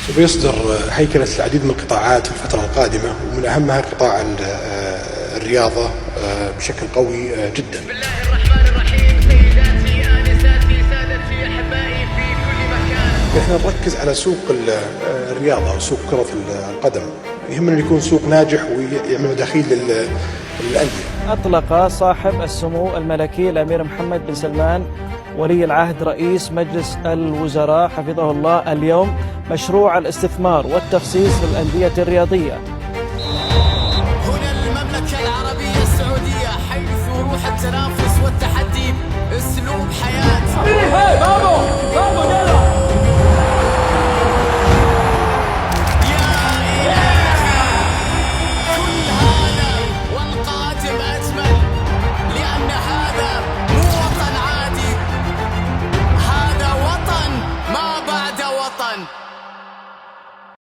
سوف يصدر هيكلة العديد من القطاعات في الفترة القادمة، ومن أهمها قطاع الرياضة بشكل قوي جدا. بسم الله الرحمن الرحيم. سيداتي آنساتي سادتي أحبائي في كل مكان. احنا نركز على سوق الرياضة وسوق كرة القدم، يهمنا يكون سوق ناجح ويعمل مداخيل للأندية. أطلق صاحب السمو الملكي الأمير محمد بن سلمان ولي العهد رئيس مجلس الوزراء حفظه الله اليوم مشروع الاستثمار والتخصيص للأندية الرياضية. هنا المملكة العربية السعودية، حيث روح التنافس والتحدي أسلوب حياة. هذا وطن ما بعد وطن.